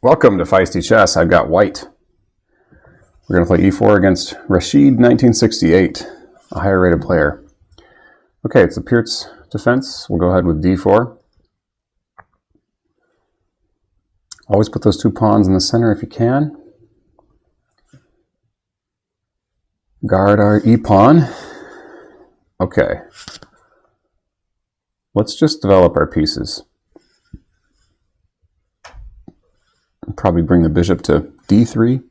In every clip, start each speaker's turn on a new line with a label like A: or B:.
A: Welcome to Feisty Chess. I've got white. We're going to play e4 against Rashid 1968, a higher rated player. Okay, it's the Philidor Defense. We'll go ahead with d4. Always put those two pawns in the center if you can. Guard our e-pawn. Okay. Let's just develop our pieces. Probably bring the bishop to d3.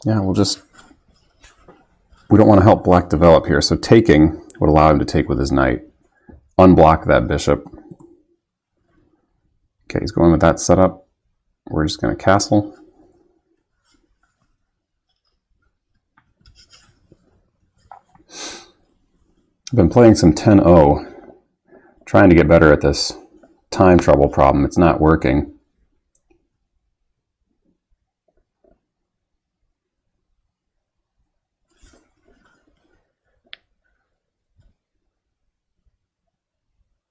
A: Yeah, we don't want to help black develop here, so taking would allow him to take with his knight. Unblock that bishop. Okay, he's going with that setup. We're just going to castle. I've been playing some 10-0, trying to get better at this time trouble problem. It's not working.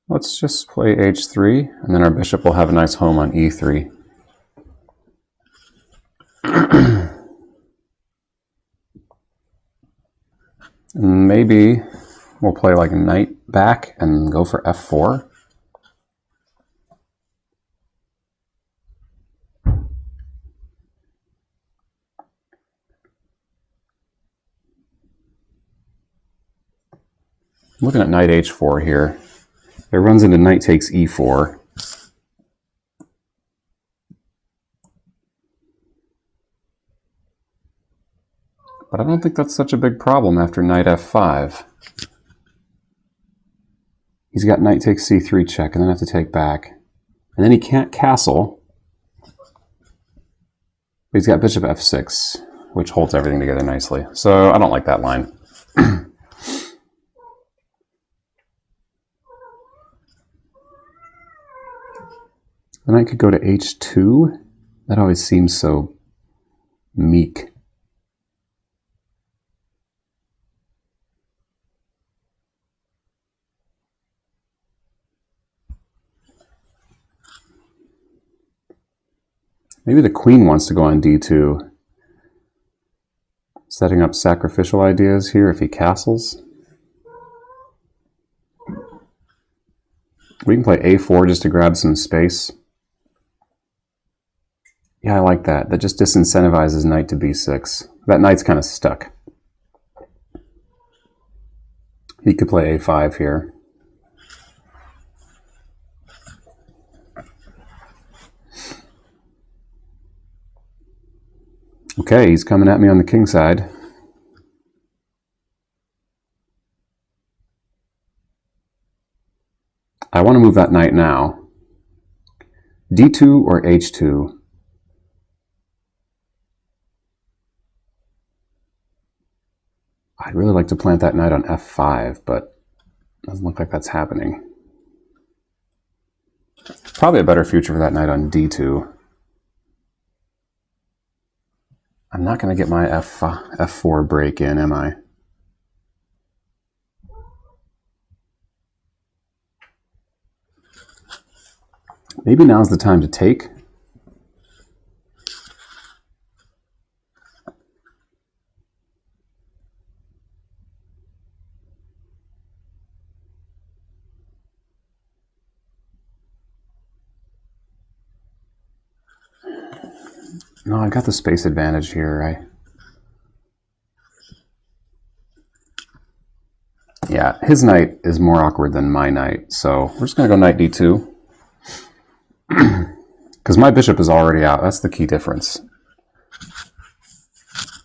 A: Let's just play h3, and then our bishop will have a nice home on e3. Maybe we'll play like knight back and go for f4. Looking at knight h4 here. It runs into knight takes e4. But I don't think that's such a big problem after knight f5. He's got knight takes c3 check, and then have to take back. And then he can't castle. But he's got bishop f6, which holds everything together nicely. So I don't like that line. The knight could go to h2. That always seems so meek. Maybe the queen wants to go on d2. Setting up sacrificial ideas here if he castles. We can play a4 just to grab some space. Yeah, I like that. That just disincentivizes knight to b6. That knight's kind of stuck. He could play a5 here. Okay, he's coming at me on the king side. I want to move that knight now. d2 or h2? I'd really like to plant that knight on f5, but it doesn't look like that's happening. Probably a better future for that knight on d2. I'm not going to get my f4 break in, am I? Maybe now's the time to take. No, I got the space advantage here. Yeah, his knight is more awkward than my knight, so we're just going to go knight d2. Because my bishop is already out. That's the key difference.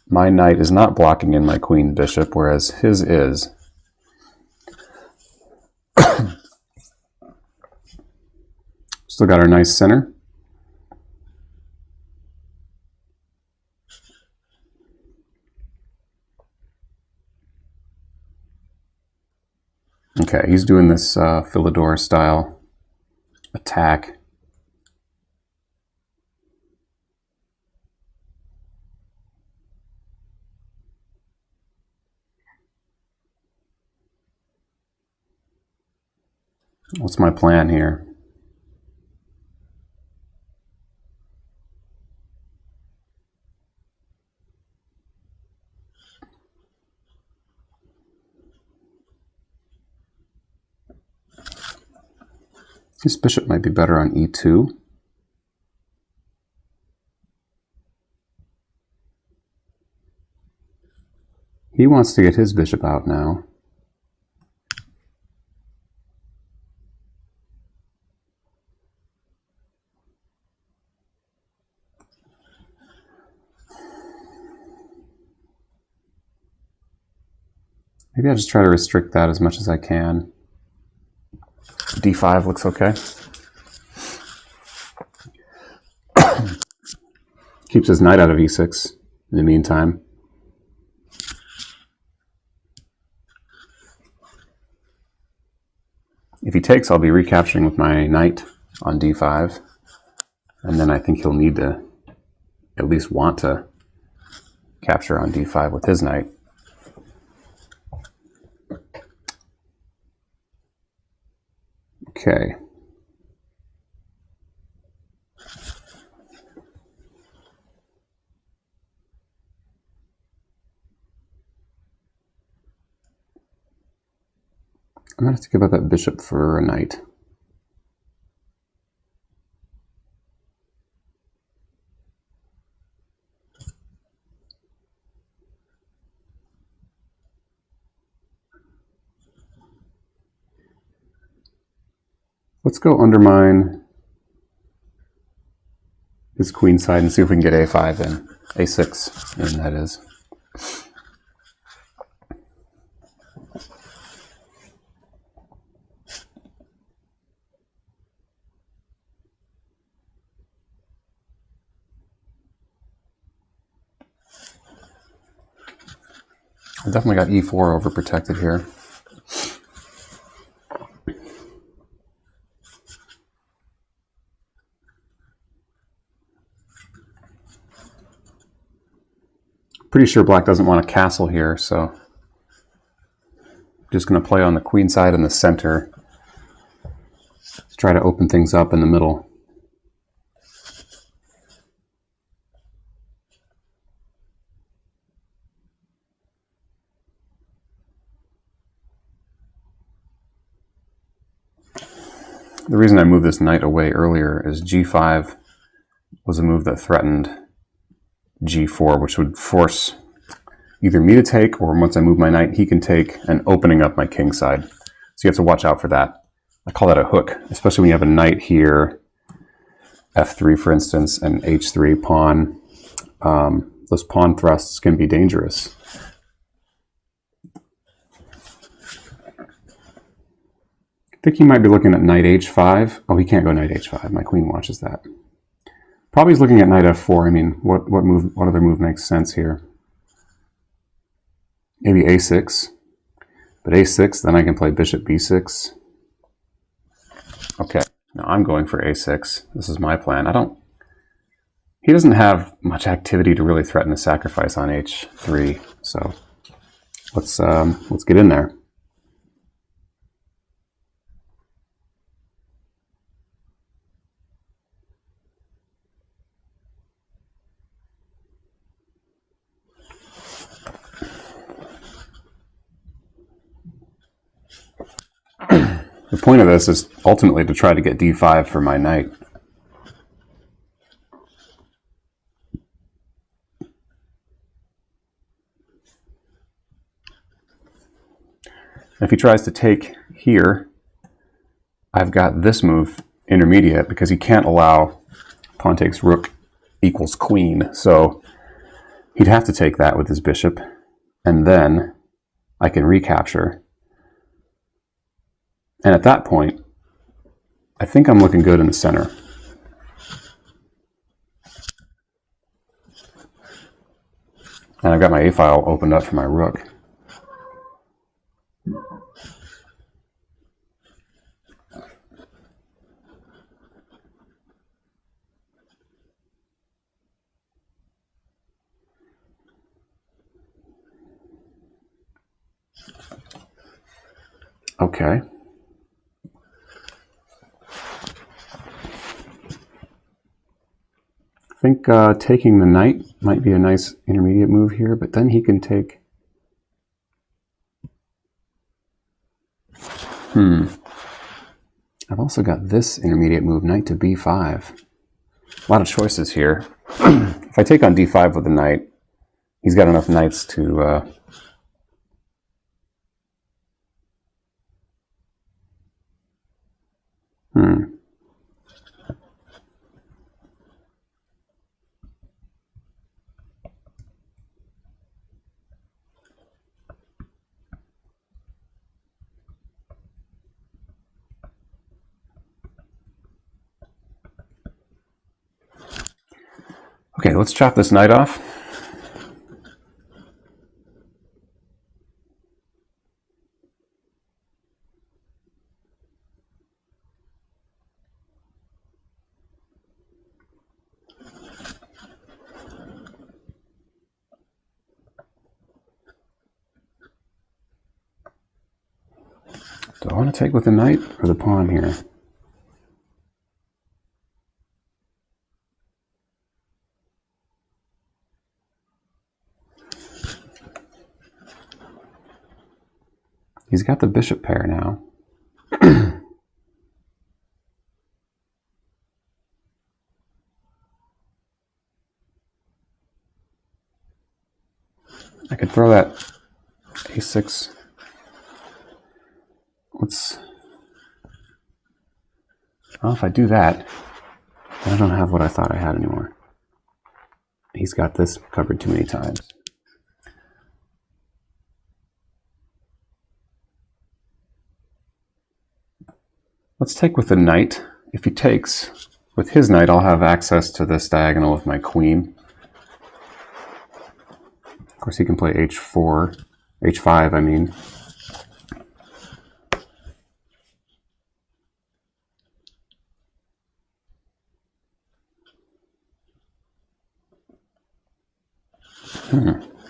A: My knight is not blocking in my queen bishop, whereas his is. Still got our nice center. Okay, he's doing this Philidor style attack. What's my plan here? This bishop might be better on e2. He wants to get his bishop out now. Maybe I'll just try to restrict that as much as I can. d5 looks okay. Keeps his knight out of e6 in the meantime. If he takes, I'll be recapturing with my knight on d5. And then I think he'll need to at least want to capture on d5 with his knight. Okay. I'm going to have to give up that bishop for a knight. Let's go undermine his queen side and see if we can get a5 in. a6 in, that is. I definitely got e4 overprotected here. Pretty sure black doesn't want a castle here, so I'm just going to play on the queen side in the center to try to open things up in the middle. The reason I moved this knight away earlier is g5 was a move that threatened g4, which would force either me to take, or once I move my knight, he can take, and opening up my king side. So you have to watch out for that. I call that a hook, especially when you have a knight here, f3 for instance, and h3 pawn. Those pawn thrusts can be dangerous. I think he might be looking at knight h5. Oh, he can't go knight h5. My queen watches that. Probably he's looking at knight f4. I mean, what other move makes sense here? Maybe a6. But a6, then I can play bishop b6. Okay, now I'm going for a6. This is my plan. He doesn't have much activity to really threaten a sacrifice on h3. So let's get in there. The point of this is ultimately to try to get d5 for my knight. If he tries to take here, I've got this move intermediate because he can't allow pawn takes rook equals queen. So he'd have to take that with his bishop, and then I can recapture. And at that point, I think I'm looking good in the center. And I've got my a-file opened up for my rook. Okay. think taking the knight might be a nice intermediate move here, but then he can take... I've also got this intermediate move, knight to b5. A lot of choices here. If I take on d5 with the knight, he's got enough knights to... Okay, let's chop this knight off. Do I want to take with the knight or the pawn here? He's got the bishop pair now. I could throw that a6. Well, if I do that, I don't have what I thought I had anymore. He's got this covered too many times. Let's take with the knight. If he takes, with his knight, I'll have access to this diagonal with my queen. Of course, he can play h4, h5, I mean.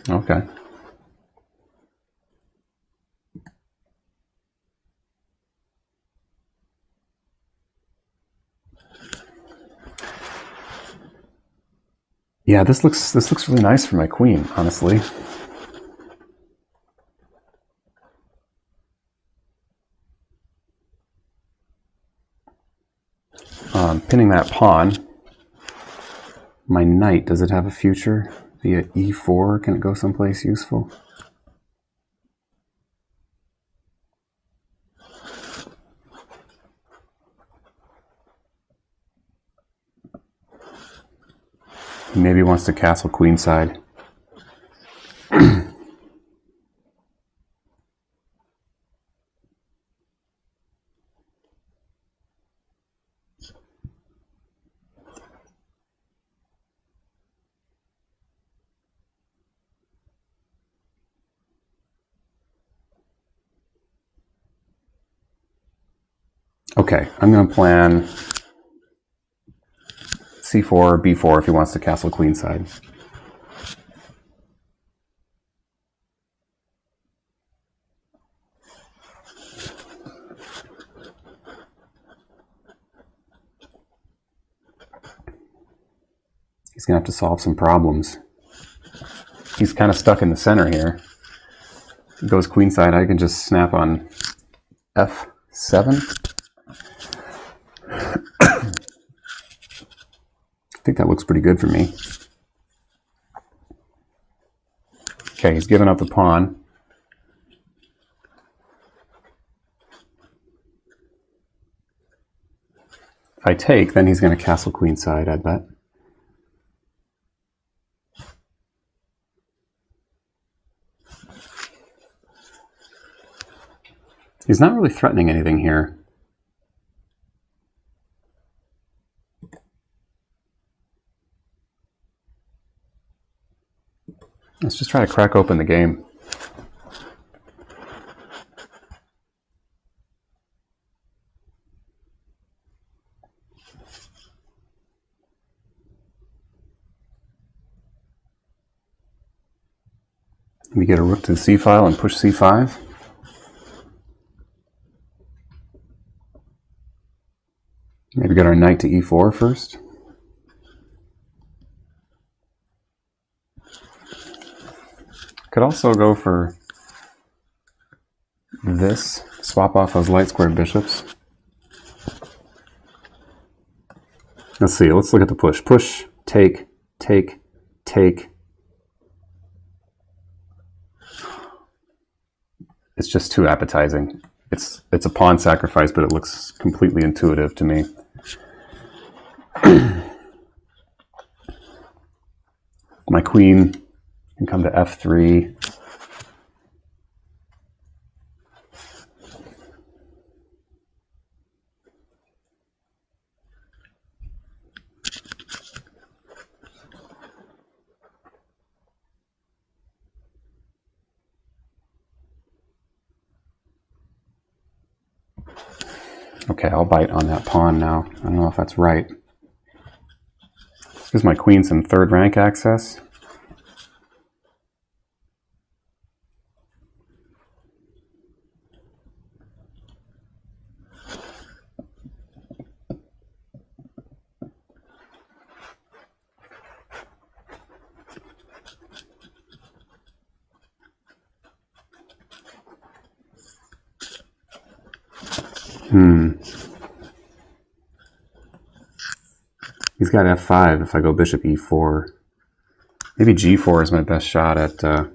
A: Okay. Yeah, this looks really nice for my queen, honestly. Pinning that pawn. My knight, does it have a future via e4? Can it go someplace useful? He maybe wants to castle queenside. Okay, I'm going to plan c4 or b4 if he wants to castle queenside. He's going to have to solve some problems. He's kind of stuck in the center here. If he goes queenside, I can just snap on f7. I think that looks pretty good for me. Okay, he's given up the pawn. If I take, then he's going to castle queenside, I bet. He's not really threatening anything here. Let's just try to crack open the game. We get a rook to the c file and push c5. Maybe get our knight to e4 first. Could also go for this, swap off those light squared bishops. Let's see, let's look at the push. Push, take, take, take. It's just too appetizing. It's a pawn sacrifice, but it looks completely intuitive to me. My queen can come to f3. Okay, I'll bite on that pawn now. I don't know if that's right. This gives my queen some third rank access. He's got f5 if I go bishop e4. Maybe g4 is my best shot at... Or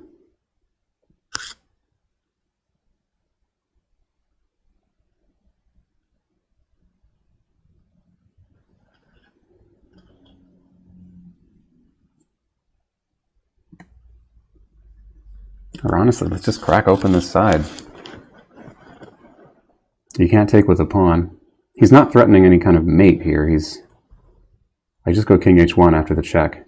A: honestly, let's just crack open this side. You can't take with a pawn. He's not threatening any kind of mate here. I just go king h1 after the check.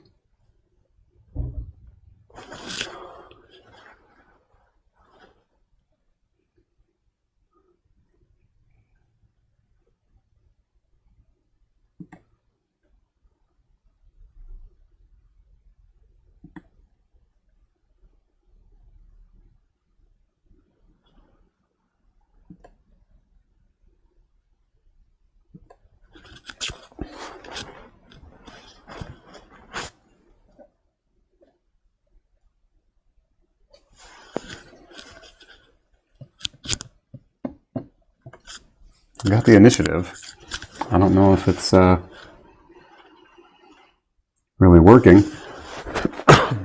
A: I got the initiative. I don't know if it's really working. I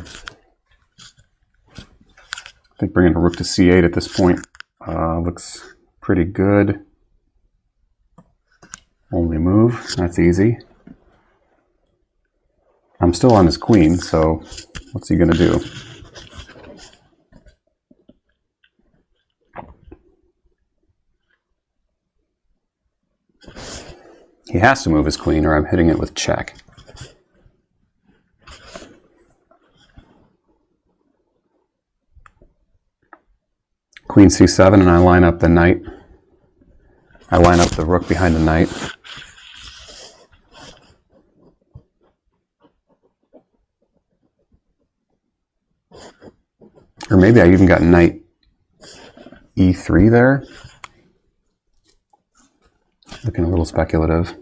A: think bringing a rook to c8 at this point looks pretty good. Only move, that's easy. I'm still on his queen, so what's he gonna do? He has to move his queen or I'm hitting it with check. Queen c7 and I line up the knight. I line up the rook behind the knight. Or maybe I even got knight e3 there. Looking a little speculative.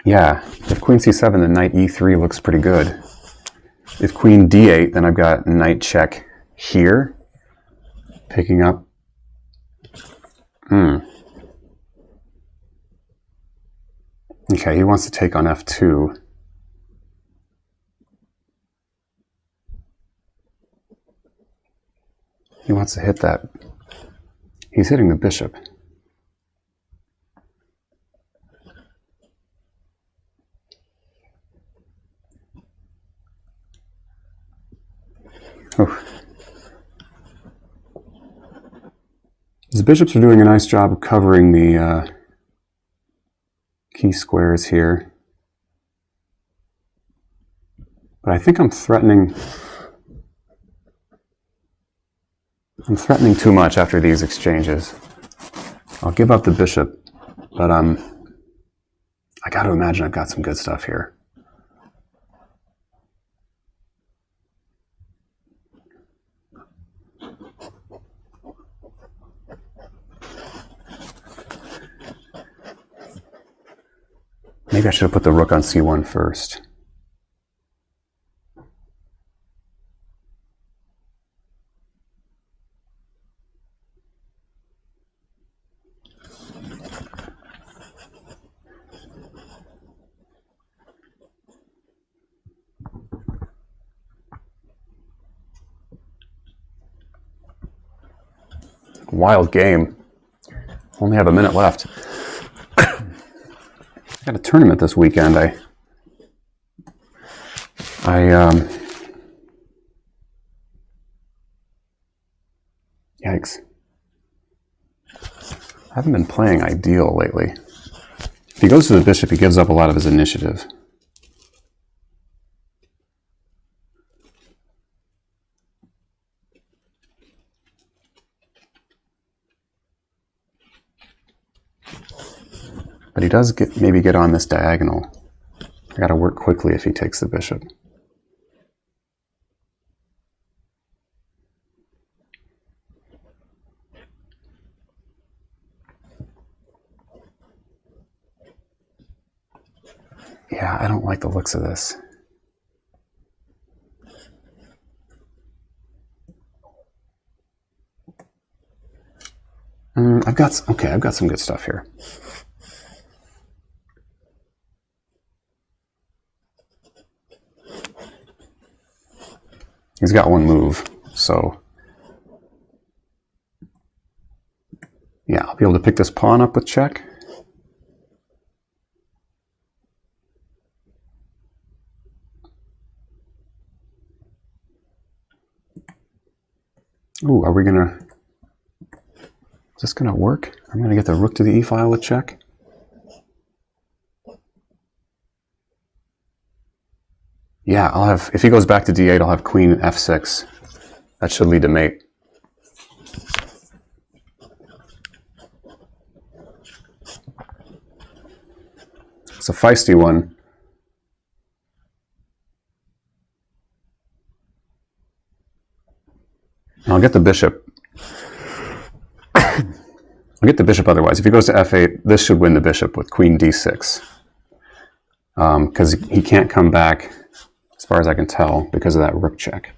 A: Yeah, if queen c7, then knight e3 looks pretty good. If queen d8, then I've got knight check here, picking up. Okay, he wants to take on f2. He wants to hit that. He's hitting the bishop. Oh. His bishops are doing a nice job of covering the key squares here. But I think I'm threatening too much after these exchanges. I'll give up the bishop, but I got to imagine I've got some good stuff here. Maybe I should have put the rook on c1 first. Wild game. Only have a minute left. I got a tournament this weekend. Yikes. I haven't been playing ideal lately. If he goes to the bishop, he gives up a lot of his initiative. But he does maybe get on this diagonal. I gotta work quickly if he takes the bishop. Yeah, I don't like the looks of this. I've got some good stuff here. He's got one move, so yeah, I'll be able to pick this pawn up with check. Ooh, is this gonna work? I'm gonna get the rook to the e-file with check. Yeah, if he goes back to d8, I'll have queen f6. That should lead to mate. It's a feisty one. I'll get the bishop. I'll get the bishop otherwise. If he goes to f8, this should win the bishop with queen d6. Because he can't come back, as far as I can tell, because of that rook check.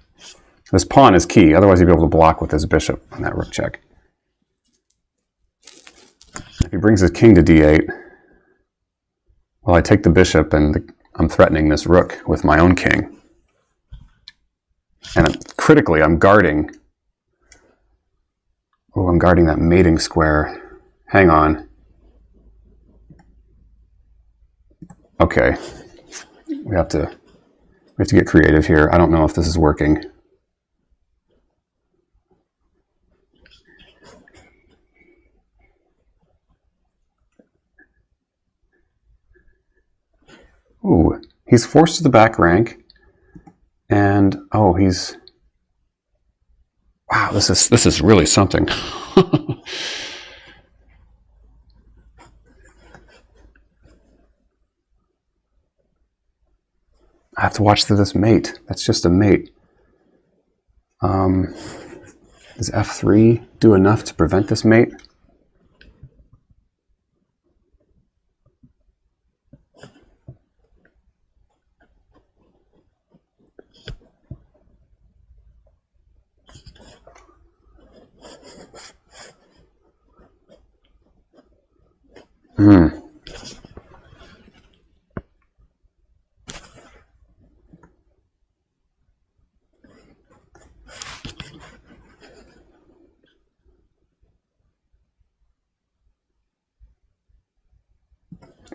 A: This pawn is key, otherwise he'd be able to block with his bishop on that rook check. If he brings his king to d8, well, I take the bishop and I'm threatening this rook with my own king. And critically, I'm guarding. Oh, I'm guarding that mating square. Hang on. Okay. We have to get creative here. I don't know if this is working. Ooh, he's forced to the back rank. And oh, wow, this is really something. I have to watch through this mate. That's just a mate. Does f3 do enough to prevent this mate?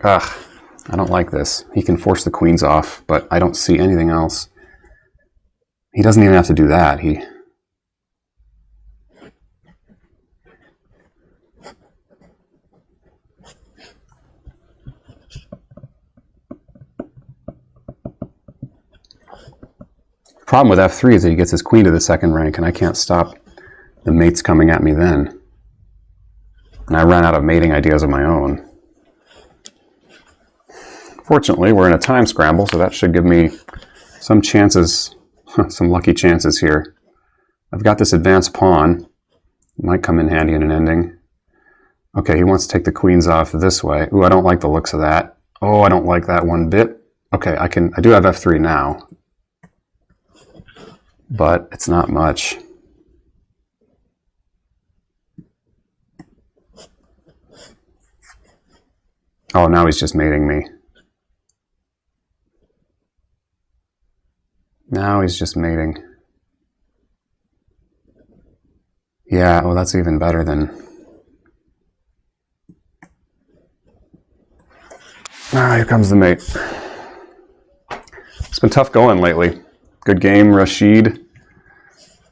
A: Ugh, I don't like this. He can force the queens off, but I don't see anything else. He doesn't even have to do that. Problem with f3 is that he gets his queen to the second rank, and I can't stop the mates coming at me then. And I ran out of mating ideas of my own. Fortunately, we're in a time scramble, so that should give me some chances, some lucky chances here. I've got this advanced pawn. It might come in handy in an ending. Okay, he wants to take the queens off this way. Ooh, I don't like the looks of that. Oh, I don't like that one bit. Okay, I do have f3 now, but it's not much. Oh, now he's just mating me. Now he's just mating. Yeah, well, that's even better than... Ah, here comes the mate. It's been tough going lately. Good game, Rashid.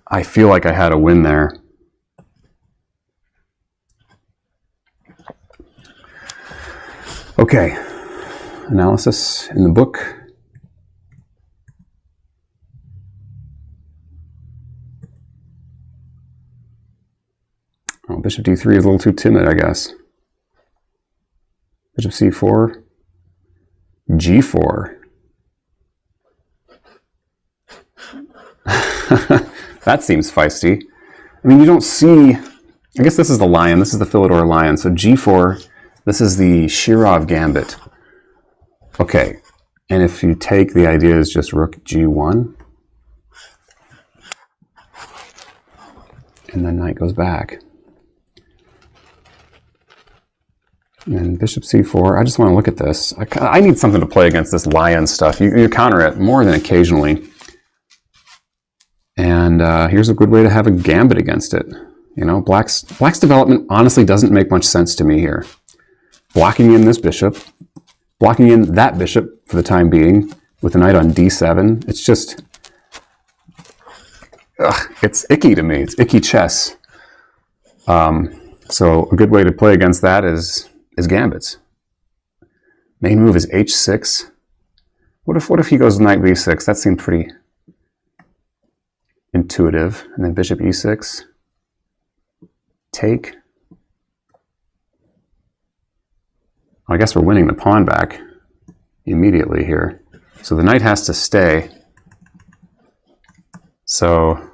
A: I feel like I had a win there. Okay, analysis in the book. Oh, bishop d3 is a little too timid, I guess. Bishop c4, g4. That seems feisty. I mean, you don't see... I guess this is the lion. This is the Philidor lion. So g4, this is the Shirov gambit. Okay, and if you take the idea is just rook g1, and then knight goes back. And then bishop c4, I just want to look at this. I need something to play against this lion stuff. You counter it more than occasionally. And here's a good way to have a gambit against it. You know, Black's development honestly doesn't make much sense to me here. Blocking in this bishop, blocking in that bishop for the time being, with the knight on d7. It's just... it's icky to me. It's icky chess. So a good way to play against that is gambits. Main move is h6. What if he goes knight b6? That seemed pretty intuitive. And then bishop e6. Take. I guess we're winning the pawn back immediately here. So the knight has to stay. So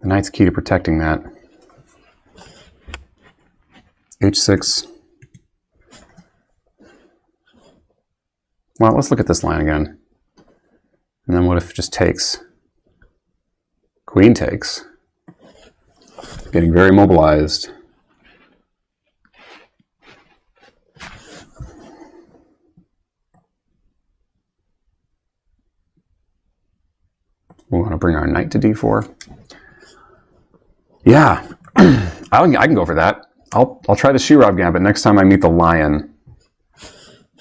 A: the knight's key to protecting that. h6. Well, let's look at this line again. And then what if it just takes? Queen takes. Getting very mobilized. We want to bring our knight to d4. Yeah, I can go for that. I'll try the Shirov gambit next time I meet the lion.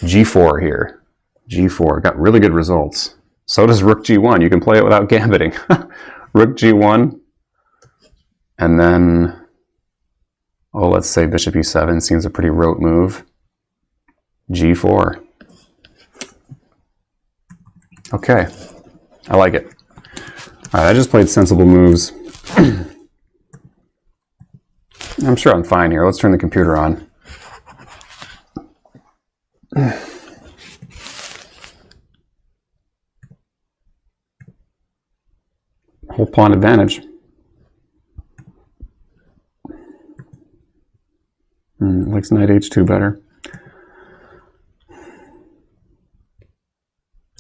A: g4 here. g4 got really good results. So does rook g1. You can play it without gambiting. Rook g1, and then let's say bishop e7 seems a pretty rote move. g4. Okay, I like it. All right, I just played sensible moves. I'm sure I'm fine here. Let's turn the computer on. Whole pawn advantage. Likes knight h2 better.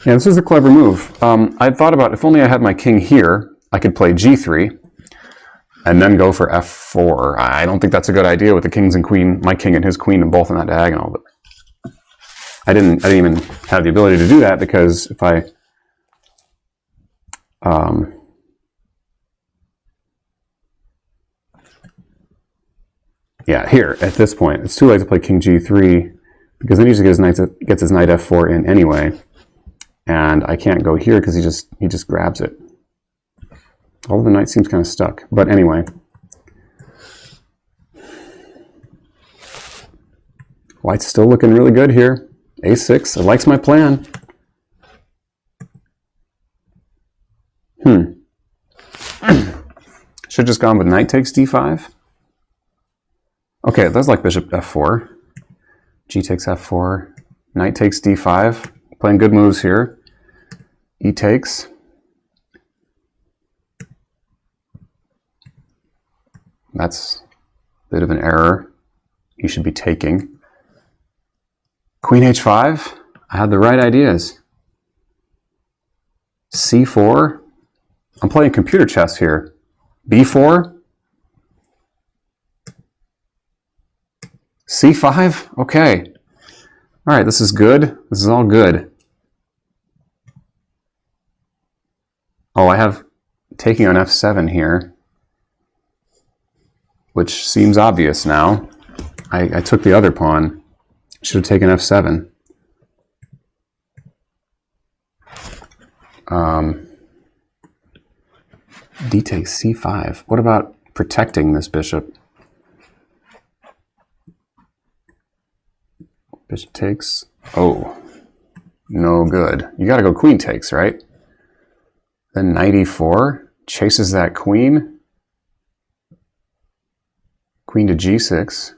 A: Yeah, this is a clever move. I thought about if only I had my king here, I could play g3 and then go for f4. I don't think that's a good idea with the kings and queen, my king and his queen, and both in that diagonal. But I didn't even have the ability to do that because if I yeah, here, at this point, it's too late to play king g3, because then he just gets his knight f4 in anyway, and I can't go here because he just grabs it. Although the knight seems kind of stuck, but anyway. White's still looking really good here. a6, it likes my plan. Should have just gone with knight takes d5. Okay, that's like bishop f4. G takes f4. Knight takes d5. Playing good moves here. E takes. That's a bit of an error. You should be taking. Queen h5. I had the right ideas. c4. I'm playing computer chess here. b4. c5. Okay. All right, this is good. This is all good. Oh, I have taking on f7 here. which seems obvious now. I took the other pawn. Should have taken f7. D takes c5. What about protecting this bishop? Bishop takes. Oh, no good. You got to go queen takes, right? Then knight e4 chases that queen. Queen to g6.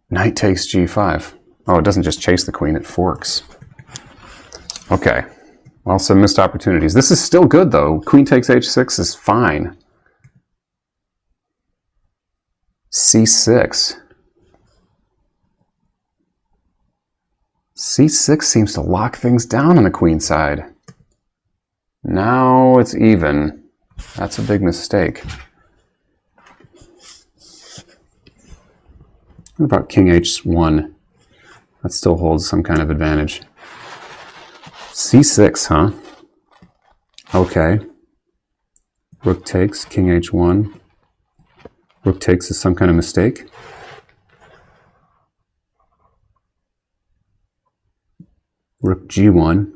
A: Knight takes g5. Oh, it doesn't just chase the queen, it forks. Okay. Well, some missed opportunities. This is still good, though. Queen takes h6 is fine. c6. c6 seems to lock things down on the queen side. Now it's even. That's a big mistake. What about king h1? That still holds some kind of advantage. c6, huh? Okay. Rook takes, king h1. Rook takes is some kind of mistake. Rook g1.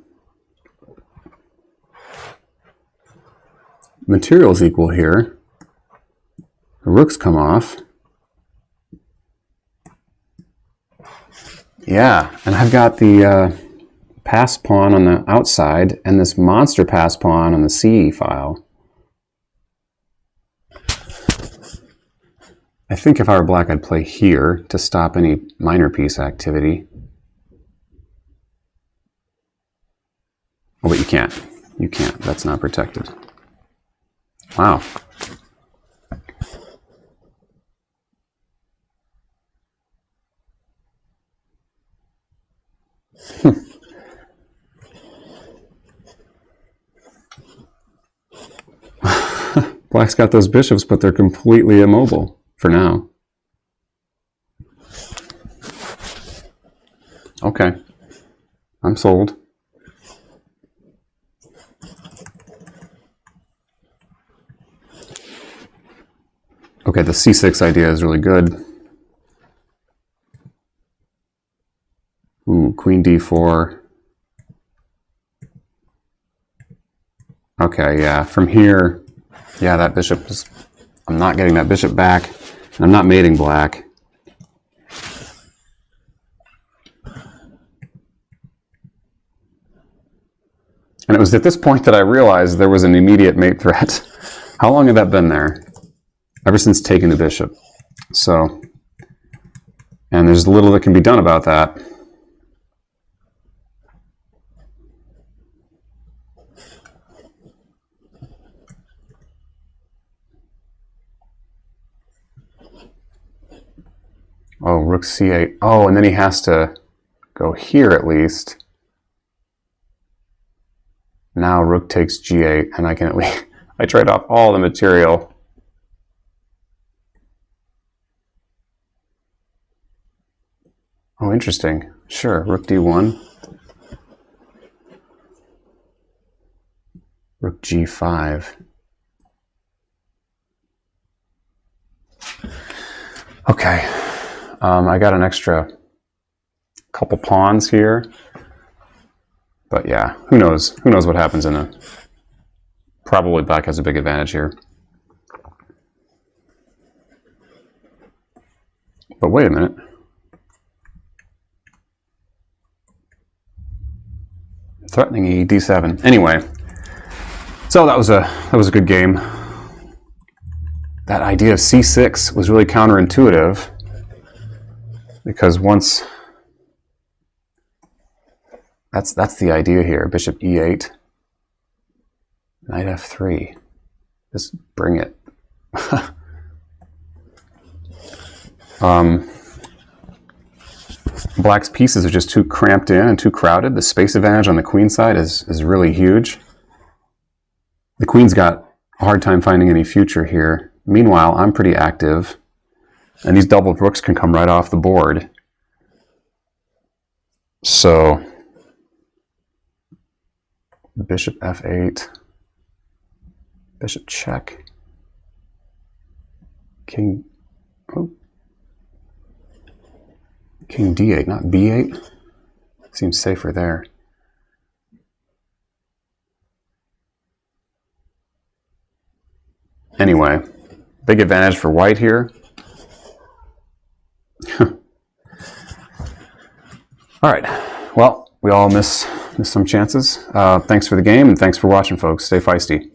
A: Material's equal here. The rooks come off. Yeah, and I've got the pass pawn on the outside and this monster pass pawn on the CE file. I think if I were black, I'd play here to stop any minor piece activity. Oh, but you can't. You can't. That's not protected. Wow. Black's got those bishops, but they're completely immobile for now. Okay. I'm sold. Okay, the c6 idea is really good. Ooh, queen d4. Okay, yeah, from here, yeah, that bishop is, I'm not getting that bishop back, and I'm not mating black. And it was at this point that I realized there was an immediate mate threat. How long had that been there? Ever since taking the bishop. So, and there's little that can be done about that. Oh, rook c8. Oh, and then he has to go here at least. Now rook takes g8, and I can at least, I trade off all the material. Oh, interesting. Sure, rook d1. Rook g5. Okay, I got an extra couple pawns here. But yeah, who knows? Who knows what happens in a... Probably black has a big advantage here. But wait a minute. Threatening e, d7. Anyway, so that was a good game. That idea of c6 was really counterintuitive because once that's the idea here. Bishop e8, knight f3. Just bring it. Black's pieces are just too cramped in and too crowded. The space advantage on the queen side is really huge. The queen's got a hard time finding any future here. Meanwhile, I'm pretty active, and these double rooks can come right off the board. So, bishop f8, bishop check. King, oh, King D8, not B8. Seems safer there. Anyway, big advantage for white here. All right, well, we all miss some chances. Thanks for the game, and thanks for watching, folks. Stay feisty.